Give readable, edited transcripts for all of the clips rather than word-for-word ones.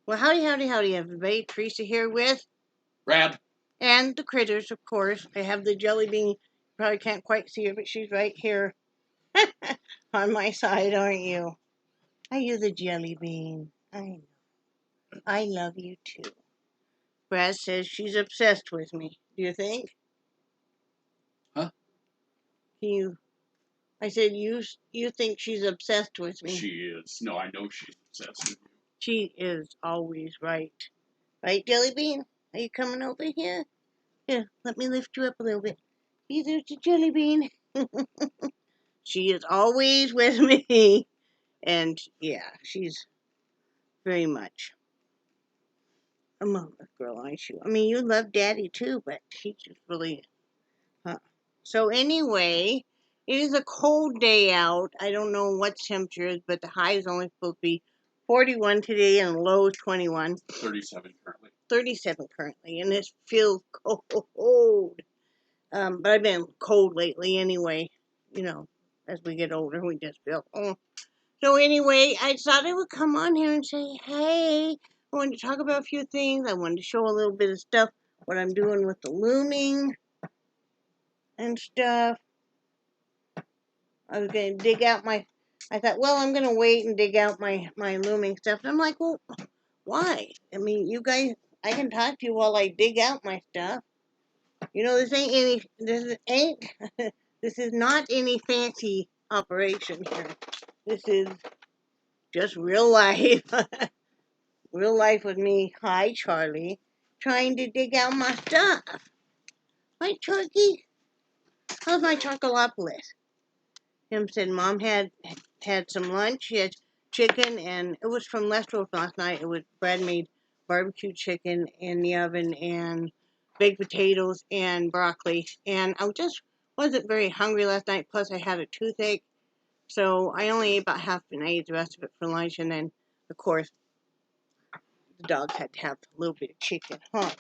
Well, howdy, howdy, howdy, everybody. Teresa here with... Brad. And the critters, of course. I have the Jellybean. Probably can't quite see her, but she's right here on my side, aren't you? Are you the Jellybean? I know. I love you, too. Brad says she's obsessed with me. Do you think? Huh? I said, you think she's obsessed with me. She is. No, I know she's obsessed with you. She is always right. Right, Jellybean? Are you coming over here? Here, let me lift you up a little bit. Here's the Jellybean. She is always with me. And, yeah, she's very much a mama's girl, aren't you? I mean, you love Daddy, too, but she just really... Huh. So, anyway, it is a cold day out. I don't know what temperature is, but the high is only supposed to be 41 today and low is 21. 37 currently. 37 currently, and it feels cold. But I've been cold lately anyway. You know, as we get older, we just feel... So anyway, I thought I would come on here and say, hey, I wanted to talk about a few things. I wanted to show a little bit of stuff, what I'm doing with the looming and stuff. I was going to dig out I thought, well, I'm going to wait and dig out my looming stuff. And I'm like, well, why? I mean, you guys, I can talk to you while I dig out my stuff. You know, this is not any fancy operation here. This is just real life. Real life with me. Hi, Charlie. Trying to dig out my stuff. Hi, Chucky. How's my Chocolopolis? Him said Mom had some lunch. She had chicken, and it was from leftovers last night. It was Brad made barbecue chicken in the oven and baked potatoes and broccoli. And I just wasn't very hungry last night. Plus, I had a toothache. So I only ate about half and I ate the rest of it for lunch. And then, of course, the dogs had to have a little bit of chicken. Huh,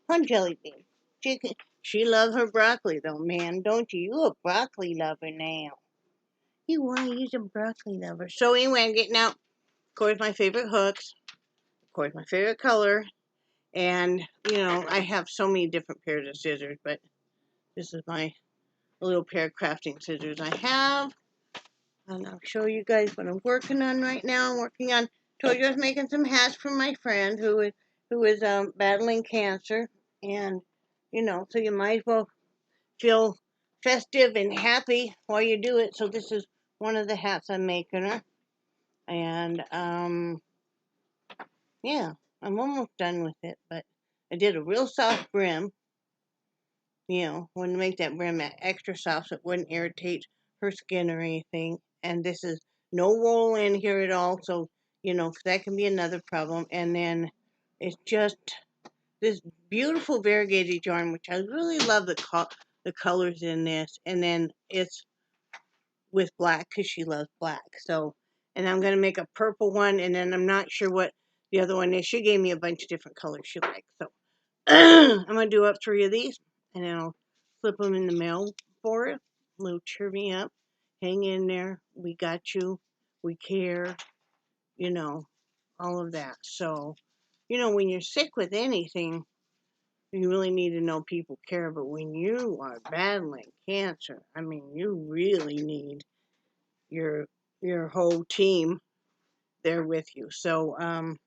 Jellybean. Chicken. She loves her broccoli, though, man. Don't you? You a broccoli lover now. You are. You're a broccoli lover. So anyway, I'm getting out, of course, my favorite hooks. Of course, my favorite color. And, you know, I have so many different pairs of scissors, but this is my little pair of crafting scissors I have. And I'll show you guys what I'm working on right now. I'm working on, told you I was making some hats for my friend who is battling cancer. And, you know, so you might as well feel festive and happy while you do it. So this is one of the hats I'm making her. And, yeah, I'm almost done with it. But I did a real soft brim. You know, want to make that brim extra soft so it wouldn't irritate her skin or anything. And this is no roll in here at all, so, you know, that can be another problem. And then it's just this beautiful variegated yarn, which I really love the colors in this. And then it's with black, because she loves black. So, and I'm going to make a purple one, and then I'm not sure what the other one is. She gave me a bunch of different colors she likes. So, I'm going to do up 3 of these, and then I'll flip them in the mail for her. A little cheer me up. Hang in there. We got you. We care. You know, all of that. So, you know, when you're sick with anything, you really need to know people care. But when you are battling cancer, I mean, you really need your whole team there with you. So, I'm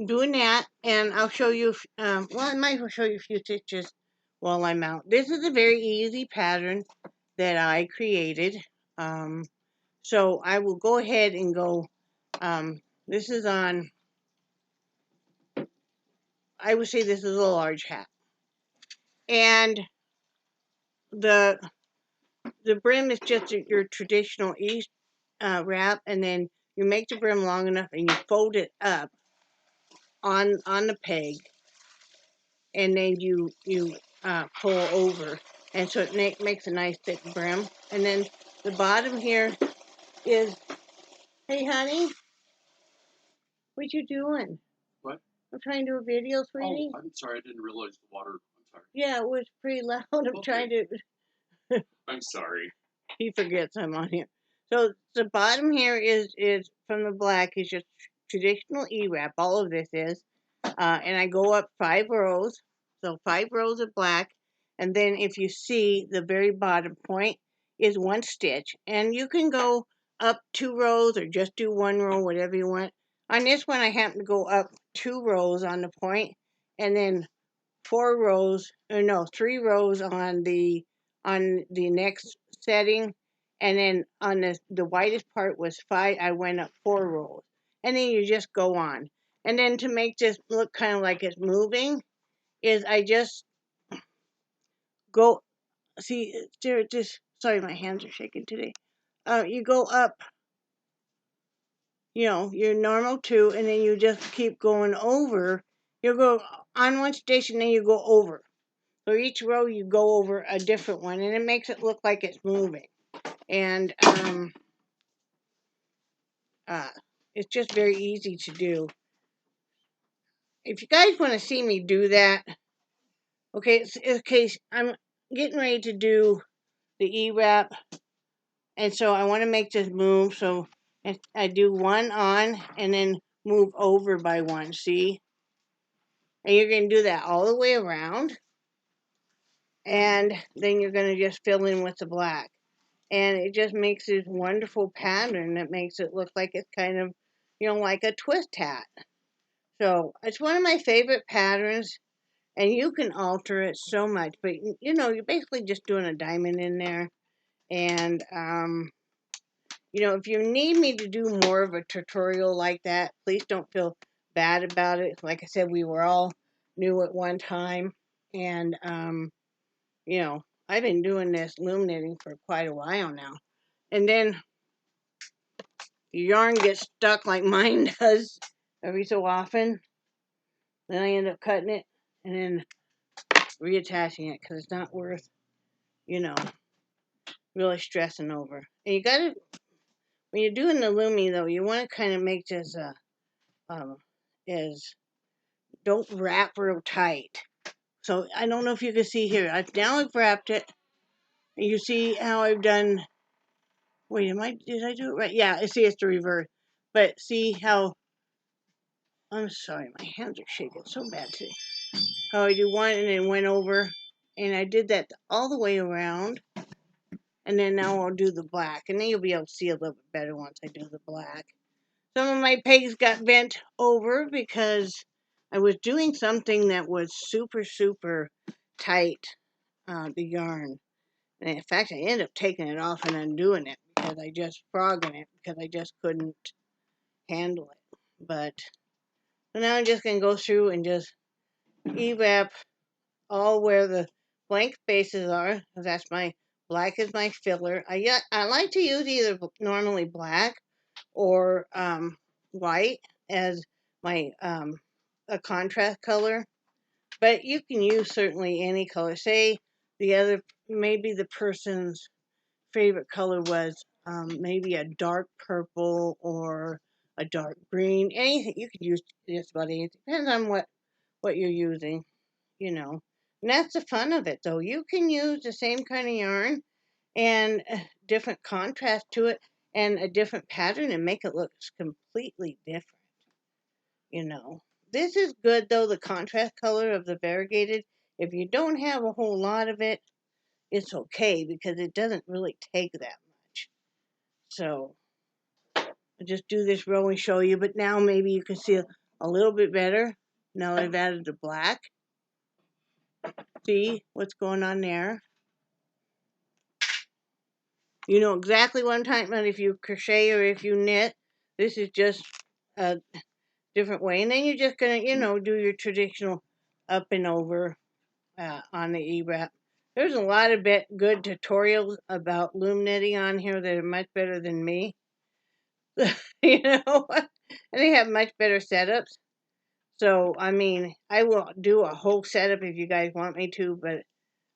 doing that, and I'll show you, well, I might as well show you a few stitches while I'm out. This is a very easy pattern that I created. So I will go ahead and go, this is on, I would say this is a large hat. And the brim is just your traditional East wrap, and then you make the brim long enough and you fold it up on the peg, and then you pull over, and so it makes a nice thick brim. And then the bottom here is, hey honey, what you doing? What? I'm trying to do a video, sweetie. Oh, I'm sorry, I didn't realize the water. I'm sorry. Yeah, it was pretty loud. I'm trying to. I'm sorry. He forgets I'm on here. So the bottom here is from the black is just traditional E-wrap, all of this is, and I go up 5 rows, so 5 rows of black, and then if you see the very bottom point is 1 stitch, and you can go up 2 rows or just do 1 row, whatever you want. On this one I happen to go up 2 rows on the point, and then 4 rows, or no, 3 rows on the next setting, and then on the widest part was 5, I went up 4 rows, and then you just go on. And then to make this look kind of like it's moving, is I just go, see, there, just, sorry, my hands are shaking today. You go up, you know, your normal 2, and then you just keep going over. You'll go on 1 stitch, and then you go over. So each row you go over a different one, and it makes it look like it's moving. And it's just very easy to do. If you guys want to see me do that, okay, I'm getting ready to do the E-wrap, and so I want to make this move. So I do 1 on, and then move over by 1. See, and you're going to do that all the way around, and then you're going to just fill in with the black. And it just makes this wonderful pattern that makes it look like it's kind of, you know, like a twist hat. So it's one of my favorite patterns, and you can alter it so much. But, you know, you're basically just doing a diamond in there. And, you know, if you need me to do more of a tutorial like that, please don't feel bad about it. Like I said, we were all new at one time. And, you know, I've been doing this loom knitting for quite a while now. And then your yarn gets stuck like mine does every so often. Then I end up cutting it and then reattaching it because it's not worth, you know, really stressing over. And you gotta, when you're doing the looming though, you want to kind of make this is don't wrap real tight. So I don't know if you can see here. I've wrapped it. And you see how I've done. Wait, did I do it right? Yeah, I see it's the reverse. But see how, I'm sorry, my hands are shaking so bad today. How I do 1 and then went over, and I did that all the way around, and then now I'll do the black, and then you'll be able to see a little bit better once I do the black. Some of my pegs got bent over because I was doing something that was super, super tight, the yarn. And in fact, I ended up taking it off and undoing it because I just frogging it because I just couldn't handle it. But so now I'm just going to go through and just E-wrap all where the blank spaces are. That's my black is my filler. I like to use either normally black or white as my a contrast color, but you can use certainly any color. Say maybe the person's favorite color was maybe a dark purple or a dark green. Anything you could use, just about anything. Depends on what you're using, you know. And that's the fun of it, though. You can use the same kind of yarn and different contrast to it and a different pattern and make it look completely different, you know. This is good, though, the contrast color of the variegated. If you don't have a whole lot of it, it's okay because it doesn't really take that much. So I'll just do this row and show you, but now maybe you can see a little bit better. Now I've added the black. See what's going on there. You know exactly what I'm talking about if you crochet or if you knit. This is just a different way. And then you're just going to, you know, do your traditional up and over on the E-wrap. There's a lot of good tutorials about loom knitting on here that are much better than me. You know, and they have much better setups. So, I mean, I will do a whole setup if you guys want me to, but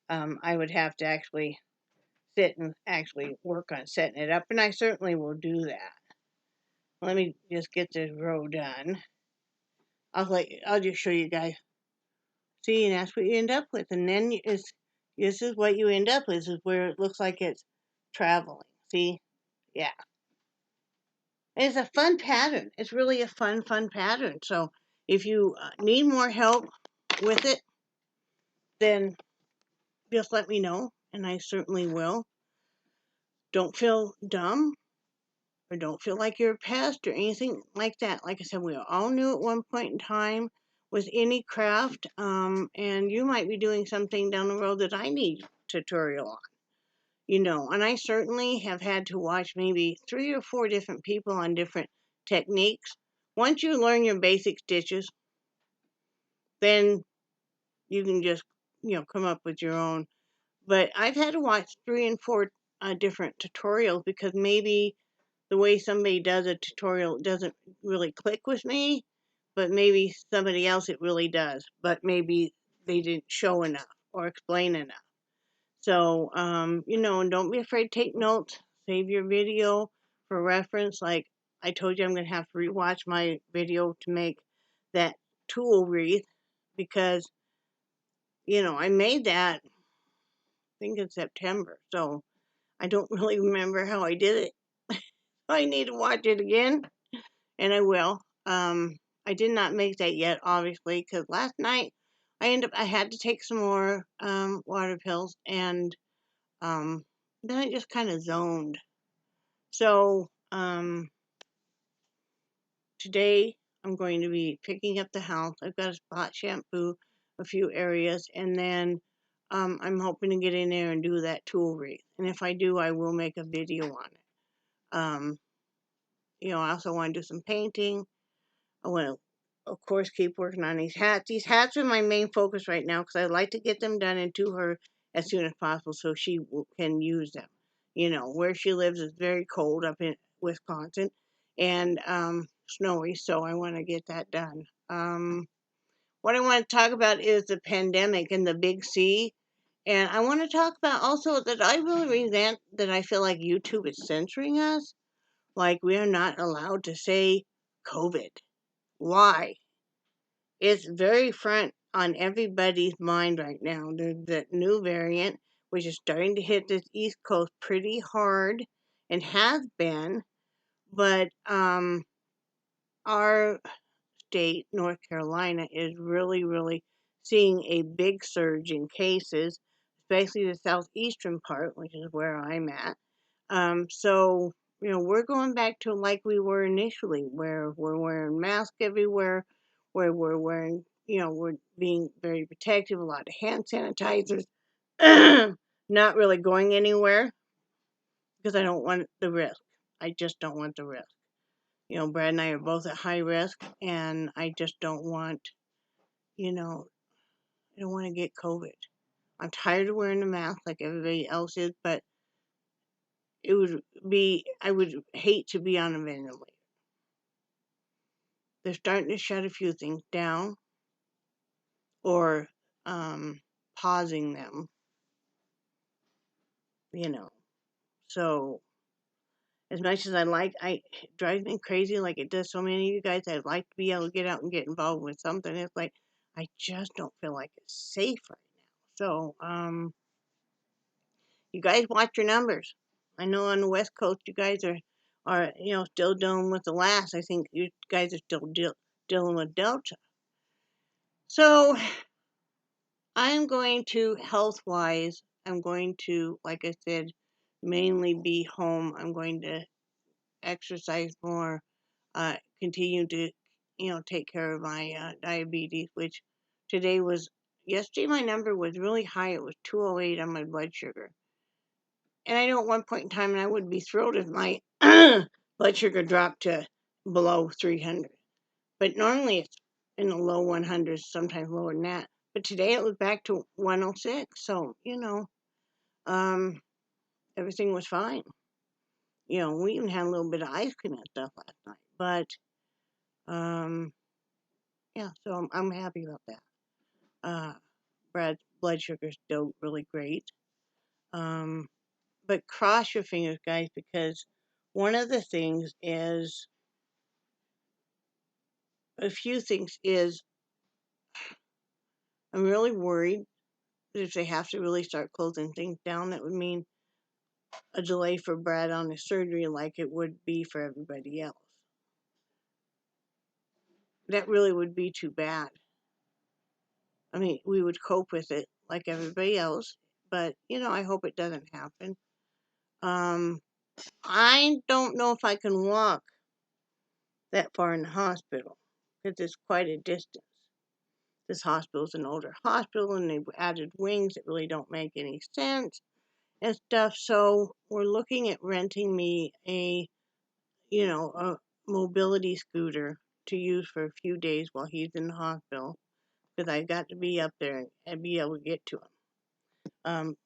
I would have to actually sit and actually work on setting it up, and I certainly will do that. Let me just get this row done. I'll just show you guys. See, and that's what you end up with, and then this is what you end up with, is where it looks like it's traveling. See, yeah. And it's a fun pattern. It's really a fun pattern. So if you need more help with it, then just let me know, and I certainly will. Don't feel dumb or don't feel like you're a pest or anything like that. Like I said, we all knew at one point in time with any craft, and you might be doing something down the road that I need tutorial on. And I certainly have had to watch maybe 3 or 4 different people on different techniques. Once you learn your basic stitches, then you can just, come up with your own. But I've had to watch 3 and 4 different tutorials because maybe the way somebody does a tutorial doesn't really click with me, but maybe somebody else it really does. But maybe they didn't show enough or explain enough. So, and don't be afraid to take notes. Save your video for reference. Like I told you, I'm going to have to rewatch my video to make that tulle wreath because, I made that, I think in September. So I don't really remember how I did it. I need to watch it again, and I will. I did not make that yet, obviously, because last night I had to take some more water pills, and then I just kind of zoned. So today I'm going to be picking up the house. I've got to spot shampoo a few areas, and then I'm hoping to get in there and do that tulle wreath. And if I do, I will make a video on it. I also want to do some painting. I want to, of course, keep working on these hats. These hats are my main focus right now because I'd like to get them done and to her as soon as possible so she can use them. Where she lives is very cold up in Wisconsin and snowy, so I want to get that done. What I want to talk about is the pandemic and the big C. And I want to talk about also that I really resent that I feel like YouTube is censoring us. Like we are not allowed to say COVID. Why? It's very front on everybody's mind right now. There's that new variant, which is starting to hit this East Coast pretty hard and has been. But our state, North Carolina, is really, really seeing a big surge in cases, especially the southeastern part, which is where I'm at. So, we're going back to like we were initially, where we're wearing masks everywhere, where we're wearing, we're being very protective, a lot of hand sanitizers, not really going anywhere because I don't want the risk. I just don't want the risk. Brad and I are both at high risk, and I just don't want, I don't want to get COVID. I'm tired of wearing the mask like everybody else is, but I would hate to be on a ventilator. They're starting to shut a few things down or pausing them, So, as much as it drives me crazy like it does so many of you guys. I'd like to be able to get out and get involved with something. It's like, I just don't feel like it's safe right now. So, you guys watch your numbers. I know on the West Coast you guys are still dealing with the last. I think you guys are still dealing with Delta. So I'm going to health-wise. I'm going to, like I said, mainly be home. I'm going to exercise more. Continue to take care of my diabetes, which yesterday my number was really high. It was 208 on my blood sugar. And I know at one point in time, and I would be thrilled if my blood sugar dropped to below 300. But normally it's in the low 100s, sometimes lower than that. But today it was back to 106. So, everything was fine. We even had a little bit of ice cream and stuff last night. But, yeah, so I'm happy about that. Brad's blood sugar is still really great. But cross your fingers, guys, because one of the things is, a few things is, I'm really worried that if they have to really start closing things down, that would mean a delay for Brad on his surgery like it would be for everybody else. That really would be too bad. I mean, we would cope with it like everybody else, but I hope it doesn't happen. I don't know if I can walk that far in the hospital because it's quite a distance. This hospital's an older hospital and they've added wings that really don't make any sense and stuff. So we're looking at renting me a mobility scooter to use for a few days while he's in the hospital because I got to be up there and be able to get to him.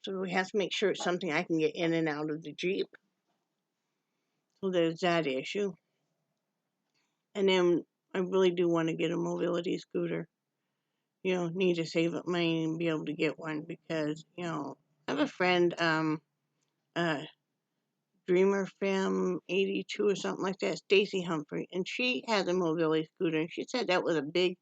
So we have to make sure it's something I can get in and out of the Jeep. So there's that issue. And then I really do want to get a mobility scooter. Need to save up money and be able to get one because, I have a friend, Dreamer Fam 82 or something like that, Stacy Humphrey, and she has a mobility scooter, and she said that was a big,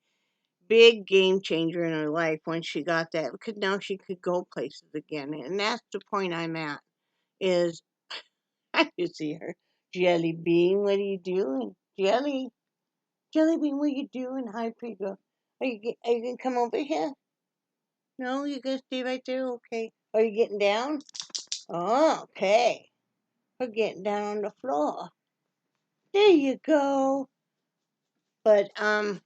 big game changer in her life when she got that because now she could go places again, and that's the point I'm at. Is I can see her, Jellybean, what are you doing, Jellybean, what are you doing? Hi, Prego. Are you gonna come over here? No, you're gonna stay right there? Okay. Are you getting down? Oh, okay. We're getting down on the floor. There you go. But, I,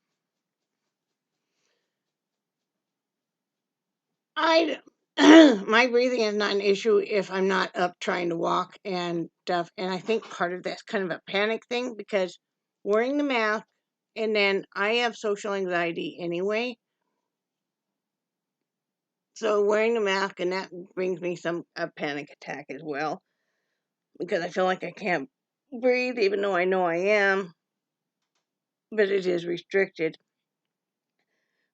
my breathing is not an issue if I'm not up trying to walk and stuff. And I think part of that's kind of a panic thing because wearing the mask, and then I have social anxiety anyway. So wearing the mask, and that brings me a panic attack as well because I feel like I can't breathe even though I know I am, but it is restricted.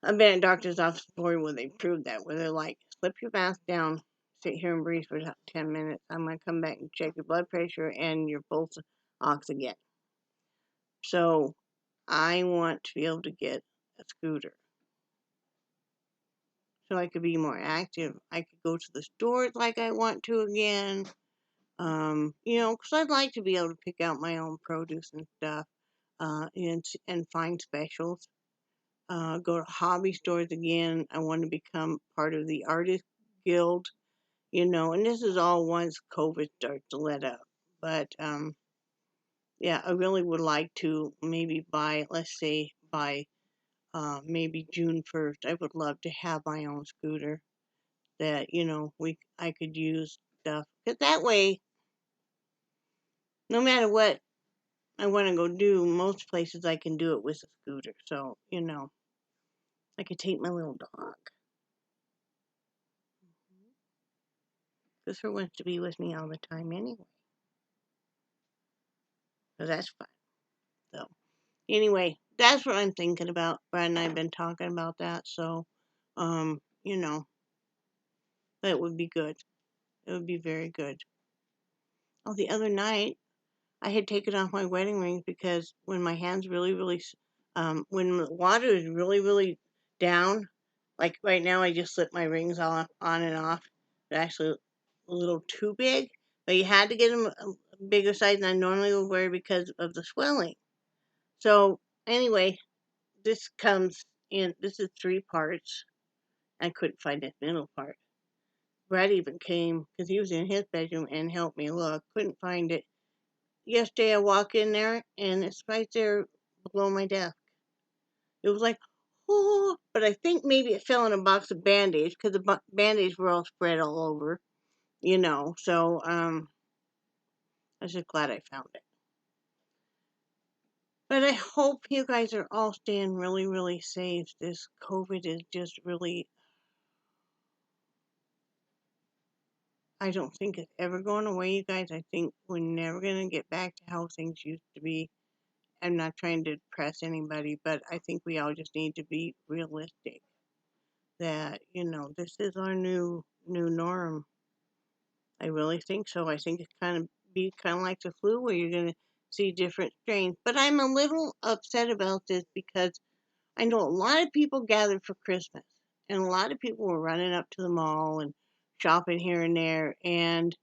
I've been at doctor's office before where they proved that, where they're like, slip your mask down, sit here and breathe for 10 minutes. I'm going to come back and check your blood pressure and your pulse oxygen. So I want to be able to get a scooter so I could be more active. I could go to the stores like I want to again. Because I'd like to be able to pick out my own produce and stuff, and find specials. Go to hobby stores again. I want to become part of the artist guild, and this is all once COVID starts to let up. But yeah, I really would like to maybe let's say by maybe June 1st, I would love to have my own scooter that I could use stuff because that way, no matter what I want to go do, most places I can do it with a scooter. So I could take my little dog. Because her wants to be with me all the time anyway. So that's fun. So anyway, that's what I'm thinking about. Brad and I have been talking about that. So, that would be good. It would be very good. Oh, the other night, I had taken off my wedding rings because when my hands really, really, when the water is really, really down, like right now, I just slip my rings on and off. They're actually a little too big, but you had to get them a bigger size than I normally would wear because of the swelling. So anyway, this comes in. This is 3 parts. I couldn't find the middle part. Brad even came because he was in his bedroom and helped me look. Couldn't find it. Yesterday I walk in there and it's right there below my desk. It was like, oh, but I think maybe it fell in a box of Band-Aids because the Band-Aids were all spread all over, So I was just glad I found it. But I hope you guys are all staying really, really safe. This COVID is just really, I don't think it's ever going away, you guys. I think we're never going to get back to how things used to be. I'm not trying to depress anybody, but I think we all just need to be realistic that, this is our new norm. I really think so. I think it's kind of like the flu where you're going to see different strains. But I'm a little upset about this because I know a lot of people gathered for Christmas, and a lot of people were running up to the mall and shopping here and there. And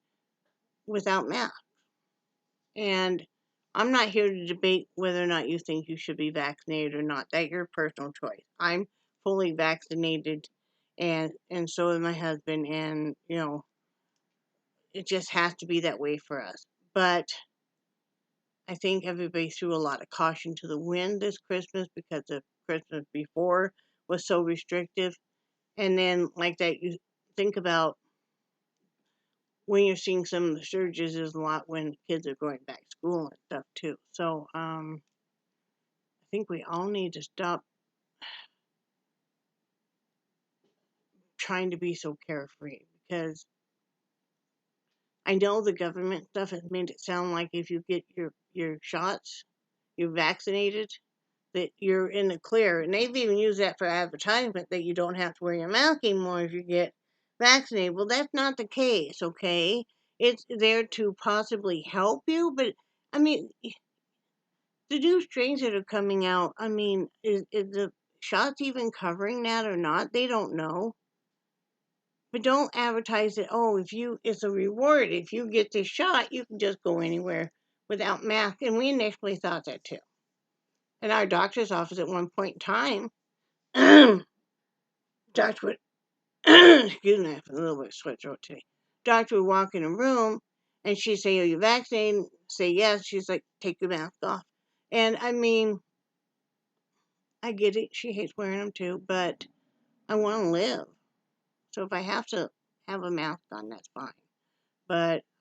without masks. And I'm not here to debate whether or not you think you should be vaccinated or not. That's your personal choice. I'm fully vaccinated, and so is my husband, and it just has to be that way for us. But I think everybody threw a lot of caution to the wind this Christmas because the Christmas before was so restrictive. And then, like that, you think about when you're seeing some of the surges is a lot when kids are going back to school and stuff too. So, I think we all need to stop trying to be so carefree because I know the government stuff has made it sound like if you get your shots, you're vaccinated, that you're in the clear. And they've even used that for advertisement that you don't have to wear your mask anymore if you get vaccinated. Well, that's not the case, okay? It's there to possibly help you, but I mean, the new strains that are coming out, I mean, is the shots even covering that or not? They don't know. But don't advertise it, oh, it's a reward. If you get this shot, you can just go anywhere without mask. And we initially thought that too. In our doctor's office at one point in time, doctor would, excuse me, I have a little bit of sore throat today. Doctor would walk in a room and she'd say, are you vaccinated? Say yes. She's like, take your mask off. And I mean, I get it. She hates wearing them too, but I want to live. So if I have to have a mask on, that's fine.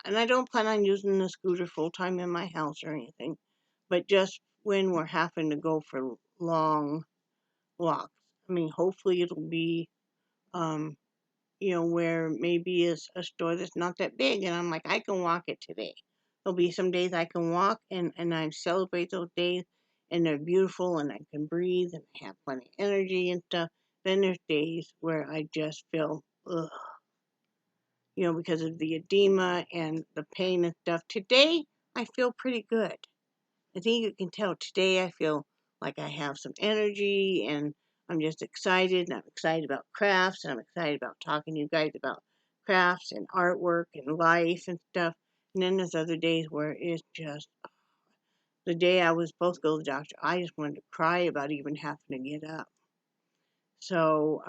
And I don't plan on using the scooter full time in my house or anything, but just when we're having to go for long walks. I mean, hopefully it'll be, where maybe it's a store that's not that big, and I'm like, I can walk it today. There'll be some days I can walk, and I celebrate those days, and they're beautiful, and I can breathe, and I have plenty of energy and stuff. Then there's days where I just feel, ugh, because of the edema and the pain and stuff. Today, I feel pretty good. I think you can tell today I feel like I have some energy and I'm just excited. And I'm excited about crafts and I'm excited about talking to you guys about crafts and artwork and life and stuff. And then there's other days where it's just the day I was supposed to go to the doctor, I just wanted to cry about even having to get up. So,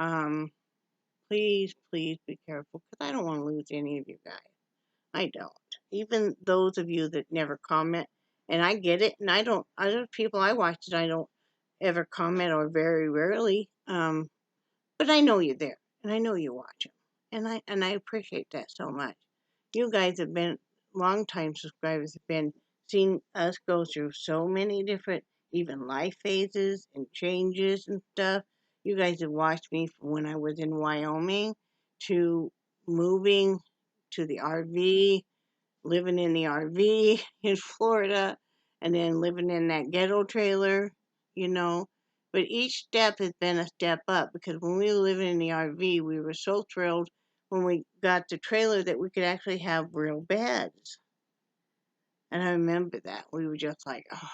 please, please be careful because I don't want to lose any of you guys. I don't. Even those of you that never comment, and I get it, and I don't, other people I watch that I don't ever comment or very rarely, but I know you're there, and I know you watch them, and I appreciate that so much. You guys have been longtime subscribers, have been seeing us go through so many different, even life phases and changes and stuff. You guys have watched me from when I was in Wyoming to moving to the RV, living in the RV in Florida, and then living in that ghetto trailer, you know. But each step has been a step up because when we were living in the RV, we were so thrilled when we got the trailer that we could actually have real beds. And I remember that. We were just like, oh.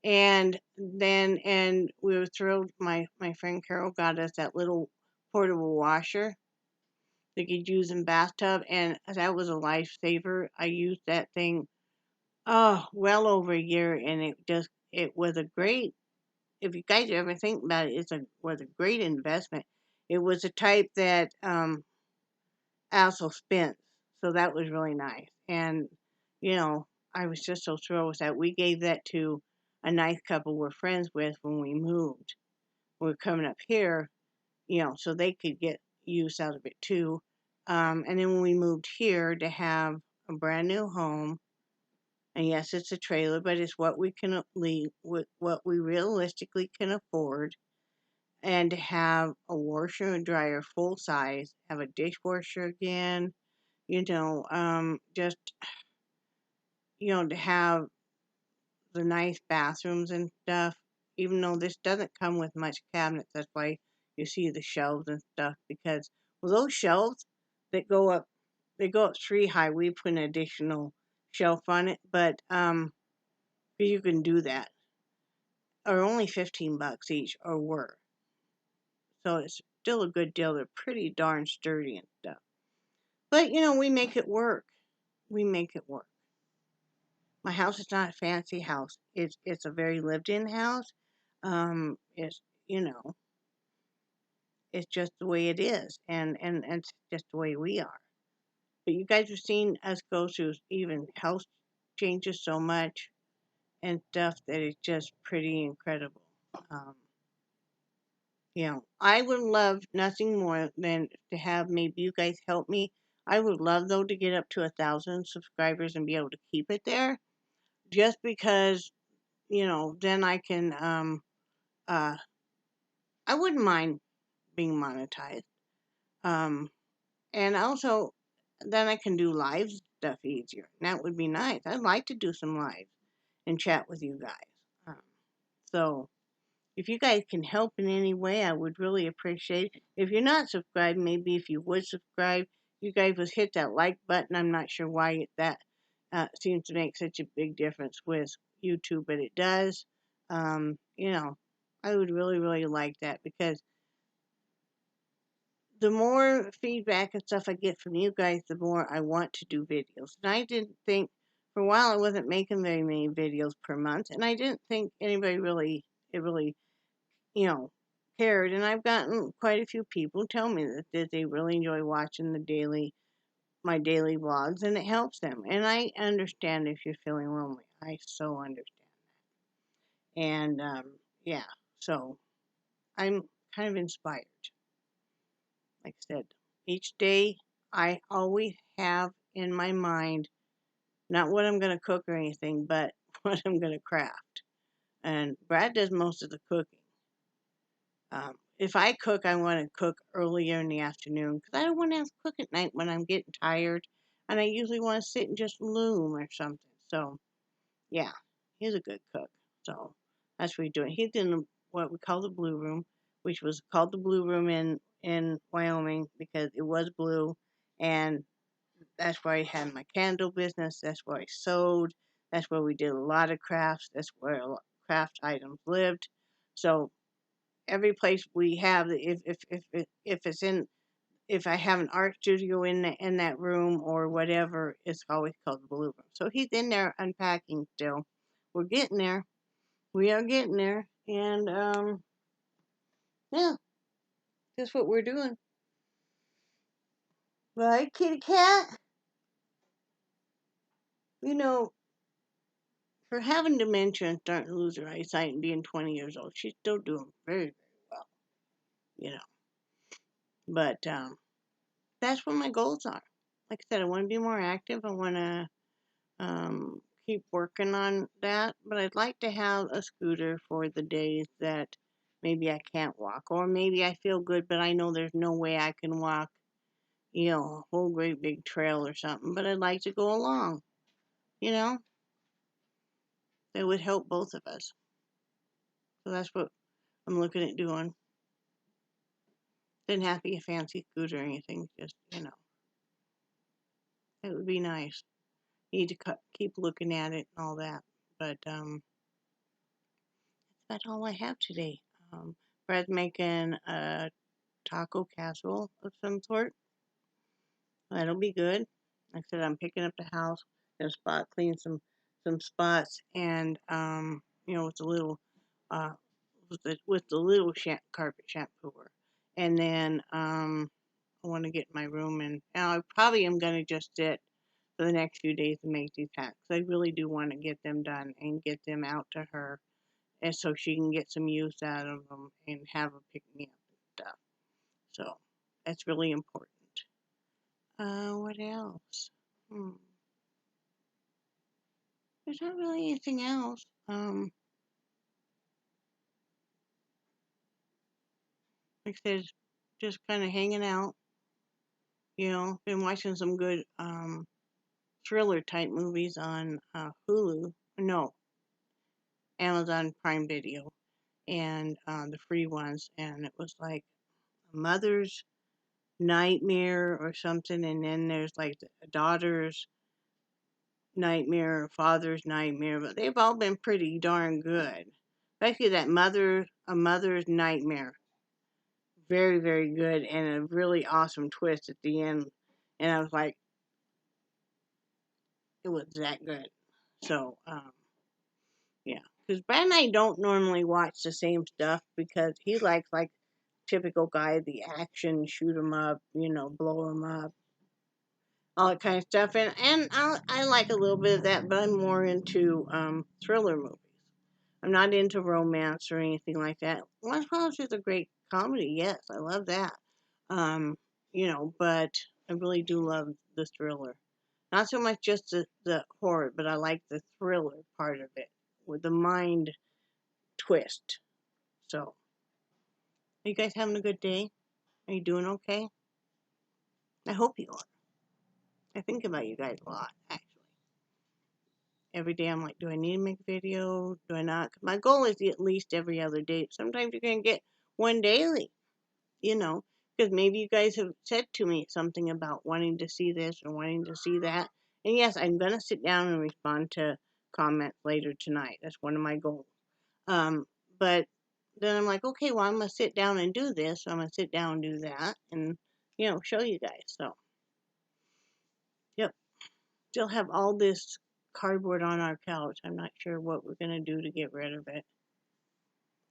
And we were thrilled. My friend Carol got us that little portable washer that you could use in bathtub, and that was a lifesaver. I used that thing well over a year, and it was a great. If you guys ever think about it, was a great investment. It was a type that also spins, so that was really nice. And I was just so thrilled with that. We gave that to a nice couple we're friends with when we moved. We were coming up here, so they could get use out of it too. And then when we moved here to have a brand new home, and yes, it's a trailer, but it's what we can what we realistically can afford, and to have a washer and dryer full size, have a dishwasher again, just to have the nice bathrooms and stuff. Even though this doesn't come with much cabinets, that's why you see the shelves and stuff. Because those shelves that go up, they go up 3 high. We put an additional shelf on it, but you can do that. Are only $15 each, or were. So it's still a good deal. They're pretty darn sturdy and stuff. But we make it work. we make it work. My house is not a fancy house. It's a very lived-in house. It's you know, it's just the way it is, and it's just the way we are. But you guys have seen us go through even house changes so much and stuff that it's just pretty incredible. Um, I would love nothing more than to have maybe you guys help me. I would love though to get up to 1,000 subscribers and be able to keep it there, just because then I can uh I wouldn't mind being monetized. Um, and also then I can do live stuff easier. And that would be nice. I'd like to do some live and chat with you guys. Um, so if you guys can help in any way, I would really appreciate it. If you're not subscribed, maybe if you would subscribe, you guys would hit that like button. I'm not sure why that seems to make such a big difference with YouTube, but it does. I would really, really like that because the more feedback and stuff I get from you guys, the more I want to do videos. And I didn't think, for a while, I wasn't making very many videos per month, and I didn't think anybody really you know, cared. And I've gotten quite a few people tell me that they really enjoy watching my daily vlogs, and it helps them. And I understand if you're feeling lonely. I so understand. And yeah, so I'm kind of inspired. Like I said, each day I always have in my mind not what I'm going to cook or anything, but what I'm going to craft. And Brad does most of the cooking. If I cook, I want to cook earlier in the afternoon because I don't want to have to cook at night when I'm getting tired. And I usually want to sit and just loom or something. So, yeah, he's a good cook. So, that's what he's doing. He's in what we call the blue room, which was called the blue room in Wyoming because it was blue. And that's where I had my candle business. That's where I sewed. That's where we did a lot of crafts. That's where craft items lived. So, every place we have, if it's in, if I have an art studio in that room or whatever, it's always called the blue room. So he's in there unpacking still. We're getting there. We are getting there, and yeah, that's what we're doing. Right, kitty cat? You know, for having dementia and starting to lose her eyesight and being 20 years old, she's still doing very, very well. You know, but that's what my goals are. Like I said, I want to be more active. I want to keep working on that, but I'd like to have a scooter for the days that maybe I can't walk, or maybe I feel good, but I know there's no way I can walk, a whole great big trail or something, but I'd like to go along, you know? It would help both of us. So that's what I'm looking at doing. Didn't have to be a fancy scooter or anything, just, it would be nice. Need to keep looking at it and all that, but, that's all I have today. Brad's making a taco casserole of some sort. That'll be good. Like I said, I'm picking up the house, gonna clean some spots, and with the little uh with the little carpet shampooer, and then I want to get my room, and I probably am gonna just sit for the next few days and make these hats. I really do want to get them done and get them out to her, and so she can get some use out of them and have them pick me up and stuff. So that's really important. What else? Hmm. There's not really anything else. Like I said, just kind of hanging out. Been watching some good thriller type movies on Hulu. No, Amazon Prime Video, and the free ones. And it was like a mother's nightmare or something, and then there's like a daughter's nightmare, father's nightmare, but they've all been pretty darn good. Especially a mother's nightmare. Very, very good, and a really awesome twist at the end. And I was like, It was that good. So, yeah. Because Brad and I don't normally watch the same stuff because he likes, like, typical guy, the action, shoot 'em up, blow 'em up, all that kind of stuff. And I like a little bit of that, but I'm more into thriller movies. I'm not into romance or anything like that. Once Upon a Time is a great comedy, yes, I love that. Um, but I really do love the thriller. Not so much just the horror, but I like the thriller part of it with the mind twist. So, are you guys having a good day? Are you doing okay? I hope you are. I think about you guys a lot, actually. Every day I'm like, do I need to make a video? Do I not? 'Cause my goal is at least every other day. Sometimes you're going to get one daily, because maybe you guys have said to me something about wanting to see this or wanting to see that. And yes, I'm going to sit down and respond to comments later tonight. That's one of my goals. But then I'm like, okay, well, I'm going to sit down and do this. So I'm going to sit down and do that and, show you guys. So, yep. Still have all this cardboard on our couch. I'm not sure what we're going to do to get rid of it.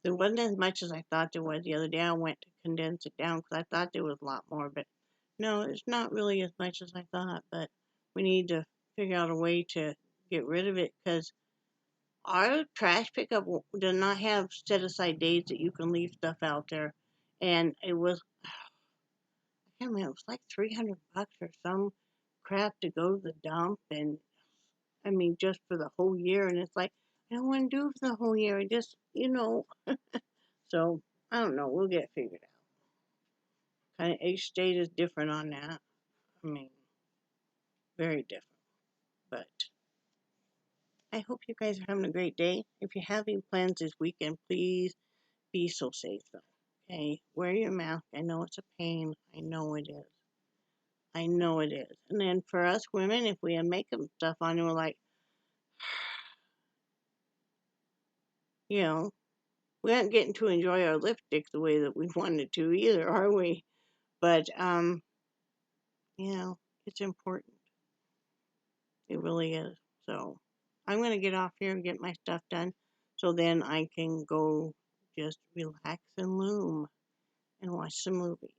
There wasn't as much as I thought there was the other day. I went to condense it down because I thought there was a lot more. But no, it's not really as much as I thought. But we need to figure out a way to get rid of it because our trash pickup does not have set aside days that you can leave stuff out there. And it was, I can't remember, it was like $300 or some crap to go to the dump. And I mean, just for the whole year. And it's like, I don't want to do it for the whole year. I just, So, I don't know. We'll get it figured out. Kind of each state is different on that. I mean, very different. But I hope you guys are having a great day. If you have any plans this weekend, please be so safe, though. Okay? Wear your mask. I know it's a pain. I know it is. I know it is. And then for us women, if we have makeup stuff on, we're like, you know, we aren't getting to enjoy our lipstick the way that we wanted to either, are we? But, it's important. It really is. So I'm going to get off here and get my stuff done so then I can go just relax and Loom and watch some movies.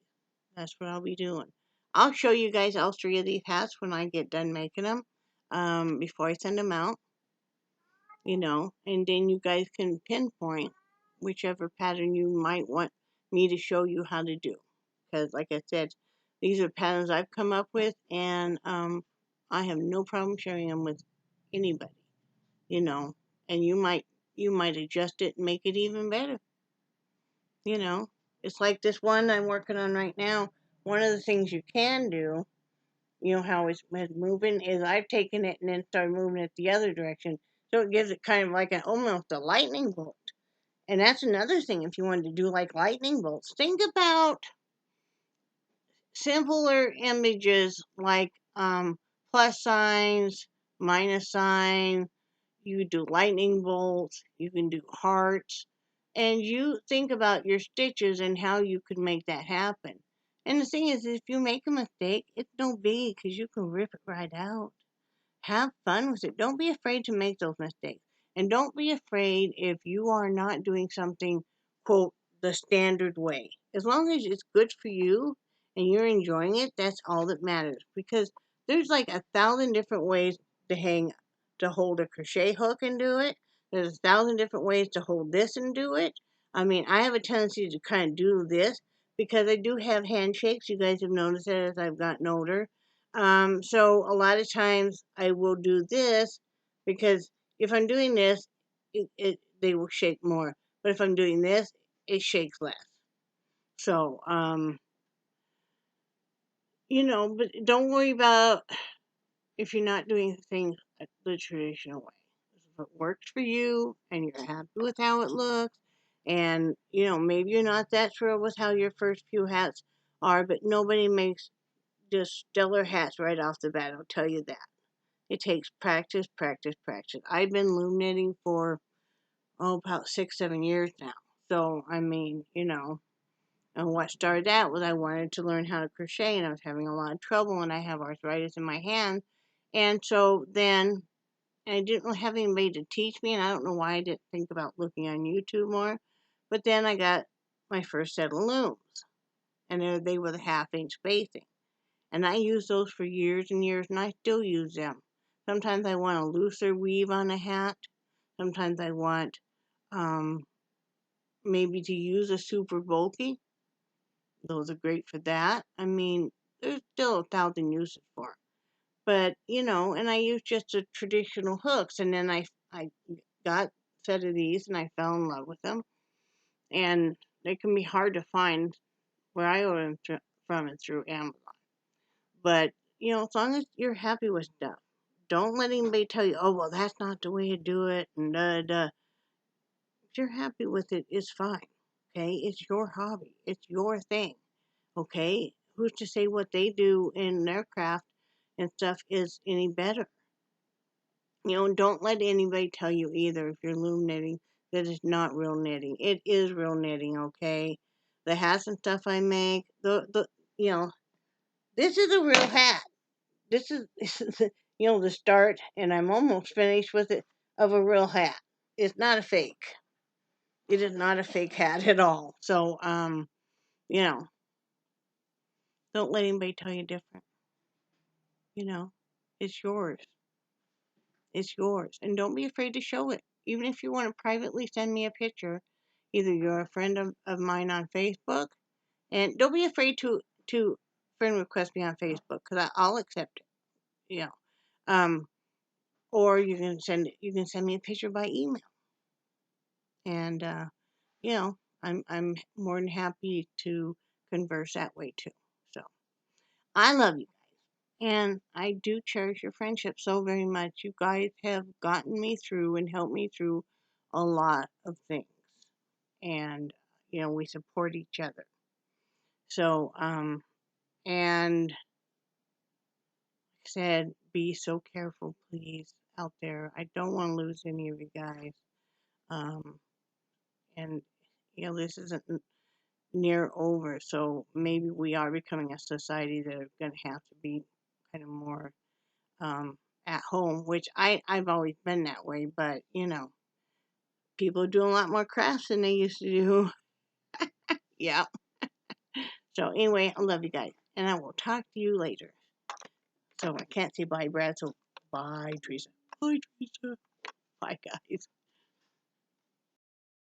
That's what I'll be doing. I'll show you guys all three of these hats when I get done making them before I send them out, and then you guys can pinpoint whichever pattern you might want me to show you how to do. Because, like I said, these are patterns I've come up with, and I have no problem sharing them with anybody, you know. And you might adjust it and make it even better, you know. It's like this one I'm working on right now. One of the things you can do, how it's moving, is I've taken it and then started moving it the other direction, so it gives it kind of like almost a lightning bolt. And that's another thing. If you wanted to do like lightning bolts, think about simpler images like plus signs, minus sign. You do lightning bolts, you can do hearts, and you think about your stitches and how you could make that happen. And the thing is, if you make a mistake, it's no big because you can rip it right out. Have fun with it. Don't be afraid to make those mistakes. And don't be afraid if you are not doing something, quote, the standard way. As long as it's good for you and you're enjoying it, that's all that matters. Because there's like 1,000 different ways to hold a crochet hook and do it. There's 1,000 different ways to hold this and do it. I mean, I have a tendency to kind of do this because I do have handshakes. You guys have noticed that as I've gotten older. So a lot of times I will do this because if I'm doing this, they will shake more. But if I'm doing this, it shakes less. So, but don't worry about if you're not doing things the traditional way. If it works for you and you're happy with how it looks, and, maybe you're not that thrilled with how your first few hats are, but nobody makes just stellar hats right off the bat, I'll tell you that. It takes practice, practice, practice. I've been loom knitting for, about 6, 7 years now. So, I mean, and what started out was I wanted to learn how to crochet and I was having a lot of trouble and I have arthritis in my hands. And so then I didn't really have anybody to teach me, and I don't know why I didn't think about looking on YouTube more. But then I got my first set of looms, and they were the 1/2 inch spacing. And I used those for years and years, and I still use them. Sometimes I want a looser weave on a hat. Sometimes I want maybe to use a super bulky. Those are great for that. I mean, there's still 1,000 uses for them. But, and I use just the traditional hooks. And then I got a set of these, and I fell in love with them. And they can be hard to find where I order them from and through Amazon. But, as long as you're happy with stuff, don't let anybody tell you, oh, well, that's not the way you do it, and da. If you're happy with it, it's fine. Okay? It's your hobby. It's your thing. Okay? Who's to say what they do in their craft and stuff is any better? Don't let anybody tell you either if you're loom knitting that it's not real knitting. It is real knitting, okay? The hats and stuff I make, this is a real hat. This is the start, and I'm almost finished with it, of a real hat. It's not a fake. It is not a fake hat at all. So, don't let anybody tell you different. It's yours. It's yours. And don't be afraid to show it. Even if you want to privately send me a picture, either you're a friend of mine on Facebook, and don't be afraid to friend request me on Facebook, because I'll accept it. Or you can send me a picture by email, and I'm more than happy to converse that way too. So I love you guys, and I do cherish your friendship so very much. You guys have gotten me through and helped me through a lot of things, and we support each other. So and like I said, be so careful, please, out there. I don't want to lose any of you guys. And this isn't near over, so maybe we are becoming a society that are going to have to be kind of more at home, which I've always been that way, but people are doing a lot more crafts than they used to do. Yeah. So anyway, I love you guys, and I will talk to you later. So I can't say bye, Brad, so bye, Teresa. Bye, Teresa. Bye, guys.